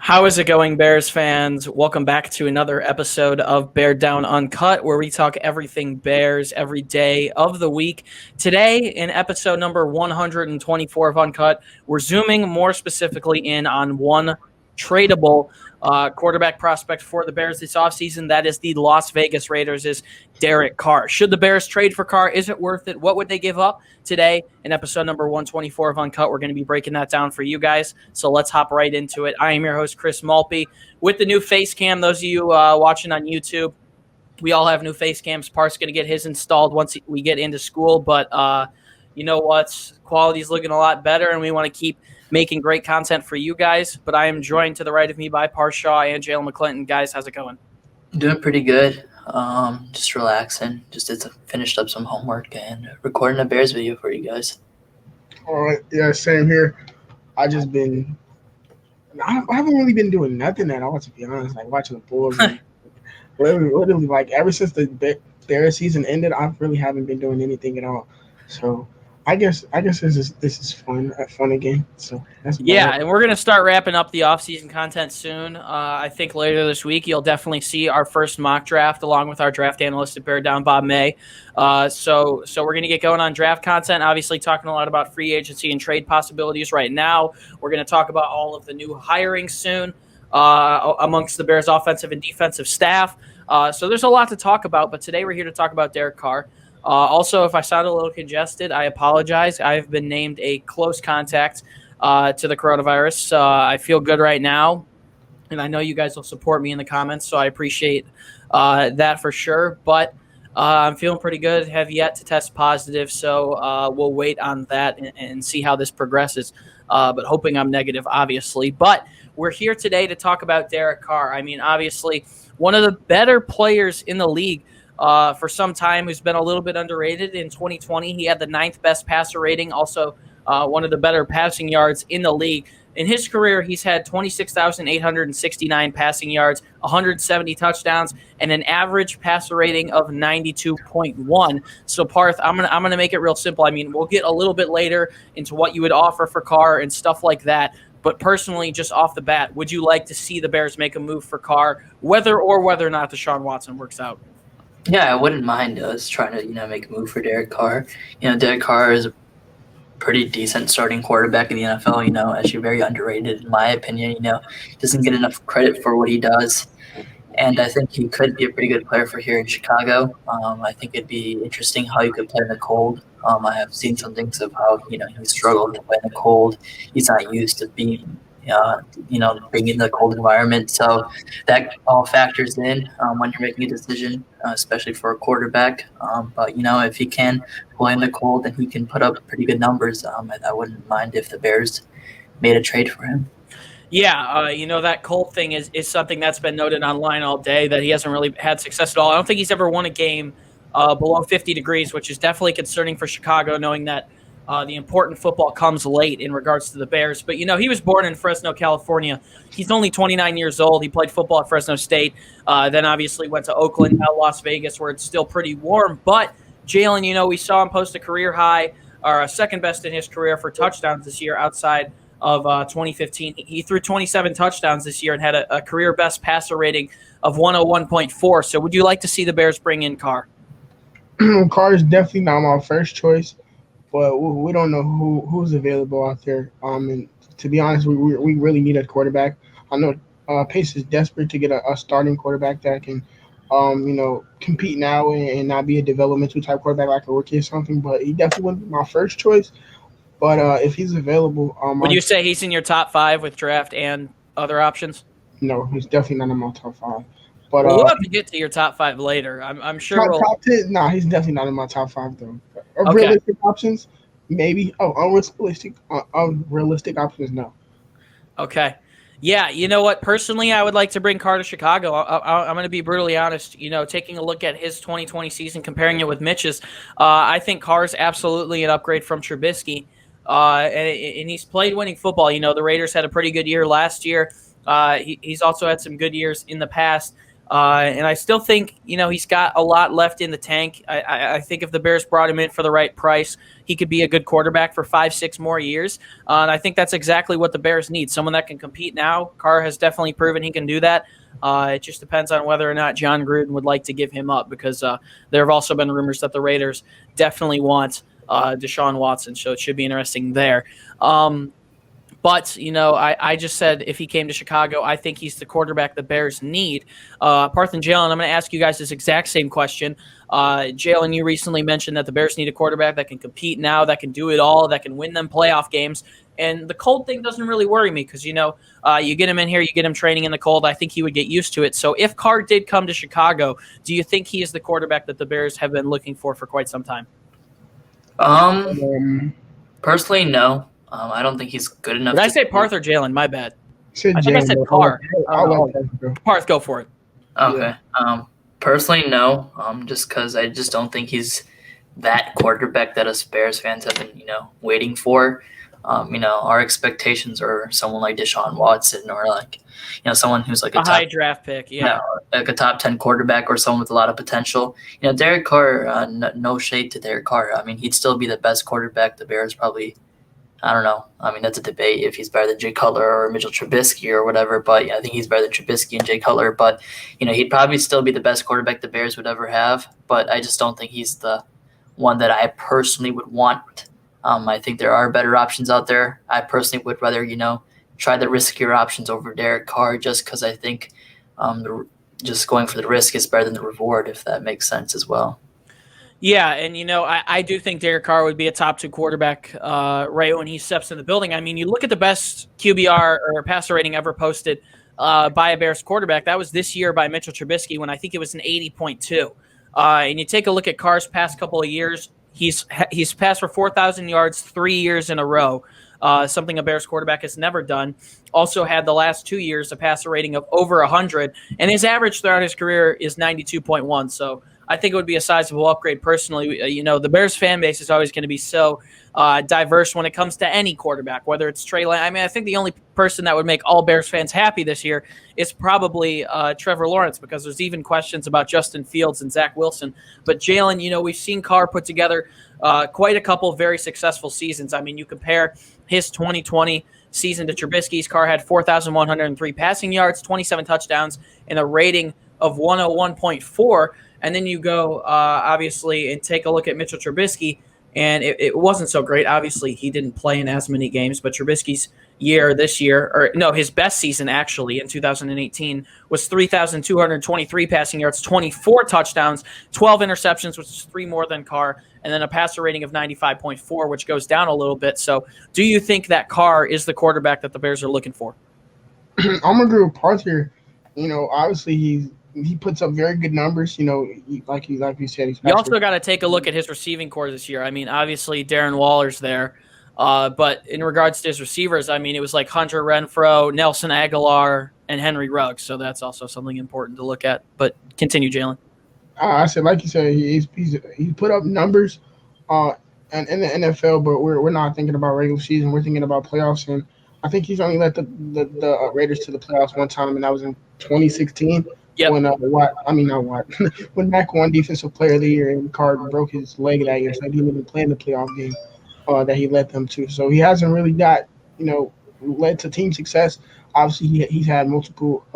How is it going, Bears fans? Welcome back to another episode of Beared Down Uncut, where we talk everything Bears every day of the week. Today, in episode number 124 of Uncut, we're zooming more specifically in on one tradable quarterback prospect for the Bears this offseason. That is the Las Vegas Raiders' Derek Carr. Should the Bears trade for Carr? Is it worth it? What would they give up? Today, in episode number 124 of Uncut, we're going to be breaking that down for you guys. So let's hop right into it. I am your host, Chris Malpe, with the new face cam. Those of you watching on YouTube, we all have new face cams. Parth's going to get his installed once we get into school. But you know what? Quality's looking a lot better, and we want to keep making great content for you guys. But I am joined to the right of me by Parth Shaw and Jaylen McClinton. Guys, how's it going? Doing pretty good. Just relaxing. Just finished up some homework and recording a Bears video for you guys. All right. Yeah, same here. I haven't really been doing nothing at all, to be honest. Like watching the Bulls. literally, like ever since the Bears season ended, I really haven't been doing anything at all. So I guess this is fun again. So that's and we're gonna start wrapping up the off-season content soon. I think later this week you'll definitely see our first mock draft along with our draft analyst at Beared Down, Bob May. So we're gonna get going on draft content. Obviously, talking a lot about free agency and trade possibilities right now. We're gonna talk about all of the new hiring soon amongst the Bears' offensive and defensive staff. So there's a lot to talk about. But today we're here to talk about Derek Carr. Also, if I sound a little congested, I apologize. I've been named a close contact to the coronavirus. I feel good right now, and I know you guys will support me in the comments, so I appreciate that for sure. But I'm feeling pretty good. Have yet to test positive, so we'll wait on that and see how this progresses. But hoping I'm negative, obviously. But we're here today to talk about Derek Carr. I mean, obviously, one of the better players in the league. For some time, who's been a little bit underrated. In 2020, he had the 9th best passer rating, also one of the better passing yards in the league. In his career, he's had 26,869 passing yards, 170 touchdowns, and an average passer rating of 92.1. So, Parth, I'm gonna make it real simple. I mean, we'll get a little bit later into what you would offer for Carr and stuff like that. But personally, just off the bat, would you like to see the Bears make a move for Carr, whether or not Deshaun Watson works out? Yeah, I wouldn't mind us trying to, make a move for Derek Carr. Derek Carr is a pretty decent starting quarterback in the NFL, actually very underrated in my opinion, doesn't get enough credit for what he does. And I think he could be a pretty good player for here in Chicago. I think it'd be interesting how he could play in the cold. I have seen some things of how, he struggled to play in the cold. He's not used to being being in the cold environment. So that all factors in when you're making a decision, especially for a quarterback. But, if he can play in the cold and he can put up pretty good numbers, I wouldn't mind if the Bears made a trade for him. Yeah, that cold thing is something that's been noted online all day, that he hasn't really had success at all. I don't think he's ever won a game below 50 degrees, which is definitely concerning for Chicago, knowing that the important football comes late in regards to the Bears. But, he was born in Fresno, California. He's only 29 years old. He played football at Fresno State, then obviously went to Oakland, now Las Vegas, where it's still pretty warm. But, Jaylen, we saw him post a career high, or second best in his career for touchdowns this year outside of 2015. He threw 27 touchdowns this year and had a career best passer rating of 101.4. So would you like to see the Bears bring in Carr? Carr is definitely not my first choice. But we don't know who's available out there. And to be honest, we really need a quarterback. I know Pace is desperate to get a starting quarterback that can, compete now and not be a developmental type quarterback like a rookie or something. But he definitely wouldn't be my first choice. But if he's available, would you say he's in your top 5 with draft and other options? No, he's definitely not in my top 5. But we'll have to get to your top 5 later. I'm sure. Top 10? No, he's definitely not in my top 5 though. Okay. Realistic options, maybe. Unrealistic options, no. Okay. Yeah, you know what? Personally, I would like to bring Carr to Chicago. I'm going to be brutally honest. Taking a look at his 2020 season, comparing it with Mitch's, I think Carr's absolutely an upgrade from Trubisky. And he's played winning football. The Raiders had a pretty good year last year. He's also had some good years in the past. And I still think, he's got a lot left in the tank. I think if the Bears brought him in for the right price, he could be a good quarterback for 5-6 more years. And I think that's exactly what the Bears need. Someone that can compete now. Carr has definitely proven he can do that. It just depends on whether or not John Gruden would like to give him up, because there have also been rumors that the Raiders definitely want Deshaun Watson. So it should be interesting there. But, I just said if he came to Chicago, I think he's the quarterback the Bears need. Parth and Jaylen, I'm going to ask you guys this exact same question. Jaylen, you recently mentioned that the Bears need a quarterback that can compete now, that can do it all, that can win them playoff games. And the cold thing doesn't really worry me because, you get him in here, you get him training in the cold. I think he would get used to it. So if Carr did come to Chicago, do you think he is the quarterback that the Bears have been looking for quite some time? Personally, no. I don't think he's good enough. Did I say Parth or Jaylen? My bad. I think I said Jaylen, Carr. I'll Parth, go for it. Okay. Personally, no. Just because I just don't think he's that quarterback that us Bears fans have been, waiting for. Our expectations are someone like Deshaun Watson, or someone who's like a high draft pick, like a top 10 quarterback, or someone with a lot of potential. Derek Carr. No shade to Derek Carr. I mean, he'd still be the best quarterback the Bears probably. I don't know. I mean, that's a debate if he's better than Jay Cutler or Mitchell Trubisky or whatever. But yeah, I think he's better than Trubisky and Jay Cutler. But, he'd probably still be the best quarterback the Bears would ever have. But I just don't think he's the one that I personally would want. I think there are better options out there. I personally would rather, try the riskier options over Derek Carr, just because I think just going for the risk is better than the reward, if that makes sense as well. Yeah, and I do think Derek Carr would be a top 2 quarterback right when he steps in the building. I mean, you look at the best QBR or passer rating ever posted by a Bears quarterback. That was this year by Mitchell Trubisky, when I think it was an 80.2. And you take a look at Carr's past couple of years, he's passed for 4,000 yards 3 years in a row, something a Bears quarterback has never done. Also had the last 2 years a passer rating of over 100, and his average throughout his career is 92.1. So I think it would be a sizable upgrade personally. The Bears fan base is always going to be so diverse when it comes to any quarterback, whether it's Trey Lance. I mean, I think the only person that would make all Bears fans happy this year is probably Trevor Lawrence, because there's even questions about Justin Fields and Zach Wilson. But Jaylen, we've seen Carr put together quite a couple of very successful seasons. I mean, you compare his 2020 season to Trubisky's. Carr had 4,103 passing yards, 27 touchdowns, and a rating of 101.4. And then you go, obviously, and take a look at Mitchell Trubisky, and it wasn't so great. Obviously, he didn't play in as many games, but Trubisky's his best season actually in 2018 was 3,223 passing yards, 24 touchdowns, 12 interceptions, which is 3 more than Carr, and then a passer rating of 95.4, which goes down a little bit. So do you think that Carr is the quarterback that the Bears are looking for? I'm going to agree with Parth here. Obviously he puts up very good numbers, like you said. You also got to take a look at his receiving core this year. I mean, obviously Darren Waller's there, but in regards to his receivers, I mean, it was like Hunter Renfrow, Nelson Aguilar, and Henry Ruggs. So that's also something important to look at. But continue, Jaylen. I said, like you said, he put up numbers and in the NFL, but we're not thinking about regular season. We're thinking about playoffs, and I think he's only led the Raiders to the playoffs one time, and that was in 2016. Yep. When Mac won Defensive Player of the Year and Carr broke his leg that year, so he didn't even play in the playoff game that he led them to. So he hasn't really got, led to team success. Obviously, he's had multiple,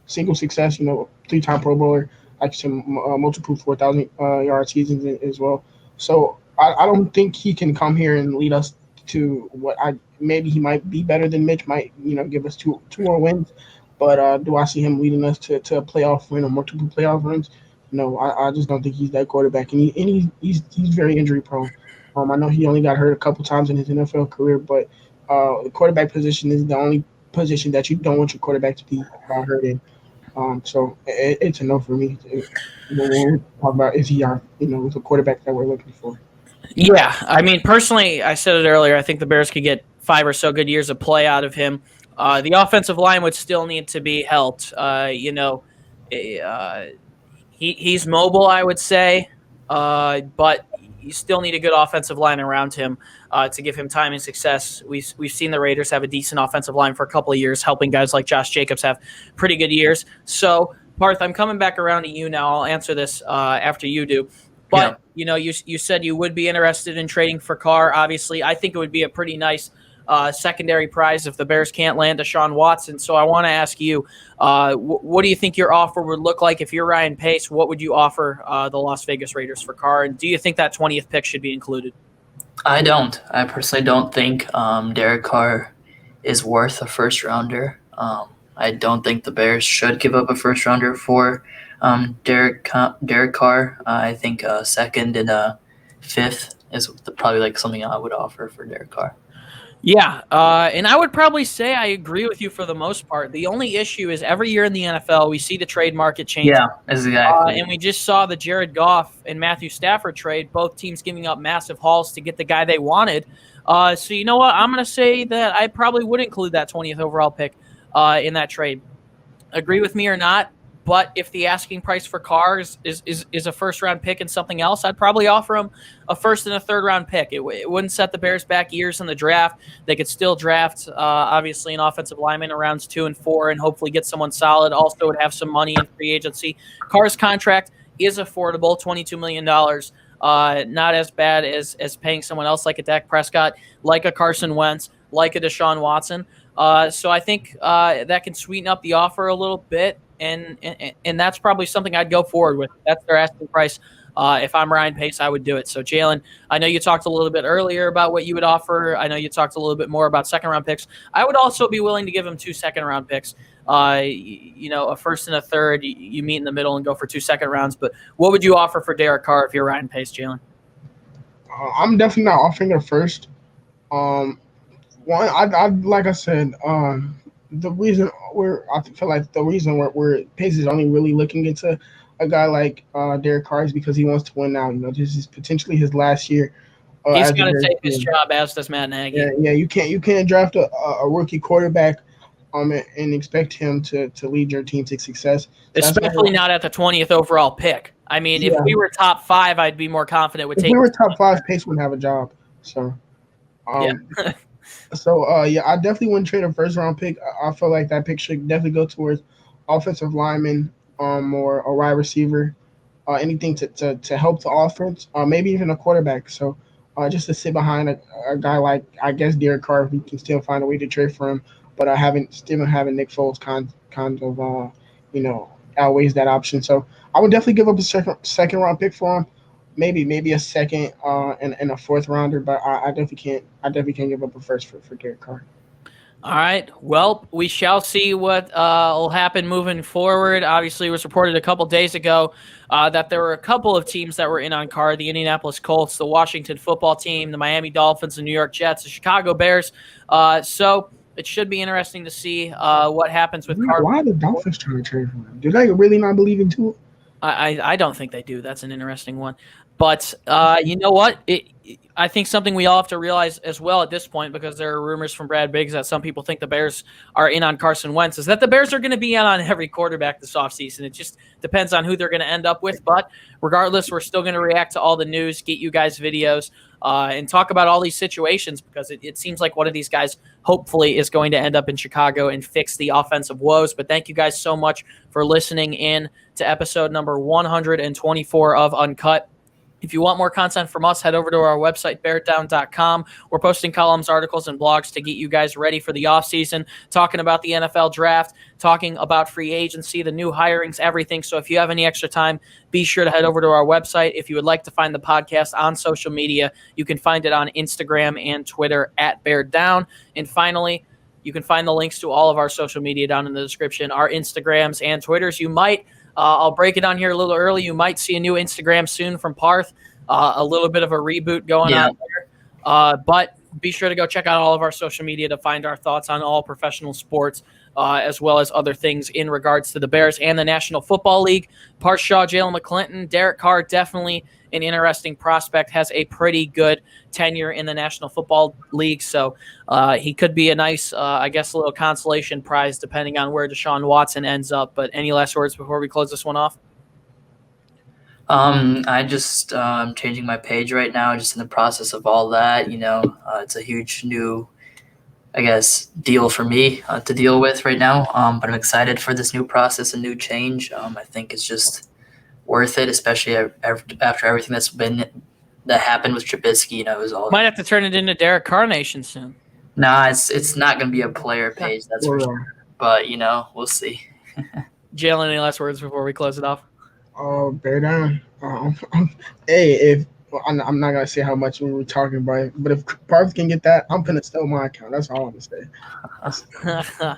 single success, 3-time Pro Bowler, like some multiple 4,000-yard seasons as well. So I don't think he can come here and lead us to maybe he might be better than Mitch, might, give us two more wins. But do I see him leading us to a playoff win or multiple playoff wins? No, I just don't think he's that quarterback. And he's very injury prone. I know he only got hurt a couple times in his NFL career, but the quarterback position is the only position that you don't want your quarterback to be hurt in. So it's a no for me. When we talk about is he the quarterback that we're looking for. Yeah, I mean, personally, I said it earlier, I think the Bears could get 5 or so good years of play out of him. The offensive line would still need to be helped. He's mobile, I would say, but you still need a good offensive line around him to give him time and success. We've seen the Raiders have a decent offensive line for a couple of years, helping guys like Josh Jacobs have pretty good years. So Parth, I'm coming back around to you now. I'll answer this after you do. But, you said you would be interested in trading for Carr. Obviously, I think it would be a pretty nice secondary prize if the Bears can't land Deshaun Watson. So I want to ask you, what do you think your offer would look like if you're Ryan Pace? What would you offer the Las Vegas Raiders for Carr? And do you think that 20th pick should be included? I don't. I personally don't think Derek Carr is worth a first rounder. I don't think the Bears should give up a first rounder for Derek Carr. I think a second and a fifth is probably like something I would offer for Derek Carr. Yeah, and I would probably say I agree with you for the most part. The only issue is every year in the NFL, we see the trade market change. Yeah, exactly. And we just saw the Jared Goff and Matthew Stafford trade, both teams giving up massive hauls to get the guy they wanted. So you know what? I'm going to say that I probably would include that 20th overall pick in that trade. Agree with me or not, but if the asking price for Carr is a first-round pick and something else, I'd probably offer him a first and a third-round pick. It wouldn't set the Bears back years in the draft. They could still draft, obviously, an offensive lineman in rounds 2 and 4 and hopefully get someone solid. Also would have some money in free agency. Carr's contract is affordable, $22 million. Not as bad as paying someone else like a Dak Prescott, like a Carson Wentz, like a Deshaun Watson. So I think that can sweeten up the offer a little bit. And that's probably something I'd go forward with. That's their asking price. If I'm Ryan Pace, I would do it. So, Jaylen, I know you talked a little bit earlier about what you would offer. I know you talked a little bit more about second-round picks. I would also be willing to give him 2 second-round picks. A first and a third, you meet in the middle and go for 2 second rounds. But what would you offer for Derek Carr if you're Ryan Pace, Jaylen? I'm definitely not offering a first. I like I said, the reason where Pace is only really looking into a guy like Derek Carr is because he wants to win now. This is potentially his last year. He's going to take his job, as does Matt Nagy. Yeah. You can't draft a rookie quarterback and expect him to lead your team to success. Especially not at the 20th overall pick. I mean, if we were top 5, I'd be more confident. If we were top 5, Pace wouldn't have a job. So, yeah. I definitely wouldn't trade a first-round pick. I feel like that pick should definitely go towards offensive lineman or a wide receiver, anything to help the offense, maybe even a quarterback. So just to sit behind a guy like, I guess, Derek Carr, if we can still find a way to trade for him, but having Nick Foles kind of outweighs that option. So I would definitely give up a second-round pick for him. Maybe a second and a fourth rounder, but I definitely can't give up a first for Derek Carr. All right. Well, we shall see what will happen moving forward. Obviously, it was reported a couple days ago that there were a couple of teams that were in on Carr: the Indianapolis Colts, the Washington Football Team, the Miami Dolphins, the New York Jets, the Chicago Bears. So it should be interesting to see what happens with Carr. Why are the Dolphins trying to trade for him? Do they really not believe in Tua? I don't think they do. That's an interesting one. But you know what? I think something we all have to realize as well at this point, because there are rumors from Brad Biggs that some people think the Bears are in on Carson Wentz, is that the Bears are going to be in on every quarterback this offseason. It just depends on who they're going to end up with. But regardless, we're still going to react to all the news, get you guys videos, and talk about all these situations, because it seems like one of these guys hopefully is going to end up in Chicago and fix the offensive woes. But thank you guys so much for listening in to episode number 124 of Uncut. If you want more content from us, head over to our website, bearddown.com. We're posting columns, articles, and blogs to get you guys ready for the offseason, talking about the NFL draft, talking about free agency, the new hirings, everything. So if you have any extra time, be sure to head over to our website. If you would like to find the podcast on social media, you can find it on Instagram and Twitter at Beared Down. And finally, you can find the links to all of our social media down in the description, our Instagrams and Twitters. You might I'll break it on here a little early. You might see a new Instagram soon from Parth, a little bit of a reboot going on there. But be sure to go check out all of our social media to find our thoughts on all professional sports, as well as other things in regards to the Bears and the National Football League. Parth Shaw, Jaylen McClinton, Derek Carr, definitely an interesting prospect, has a pretty good tenure in the National Football League. So he could be a nice, a little consolation prize depending on where Deshaun Watson ends up. But any last words before we close this one off? I just I'm changing my page right now, just in the process of all that. It's a huge new I guess, deal for me to deal with right now. But I'm excited for this new process and new change. I think it's just worth it, especially after everything that happened with Trubisky. You know, it was all. Might have to turn it into Derek Carr Nation soon. Nah, it's not going to be a player page, that's for sure. But we'll see. Jaylen, any last words before we close it off? Bear down. Hey, I'm not gonna say how much we were talking about it, but if Parth can get that, I'm gonna steal my account. That's all I'm gonna say.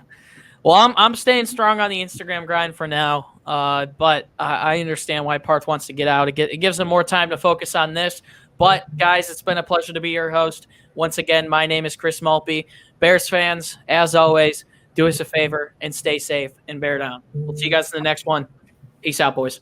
Well, I'm staying strong on the Instagram grind for now, but I understand why Parth wants to get out. It gives him more time to focus on this. But, guys, it's been a pleasure to be your host. Once again, my name is Chris Malpe. Bears fans, as always, do us a favor and stay safe and bear down. We'll see you guys in the next one. Peace out, boys.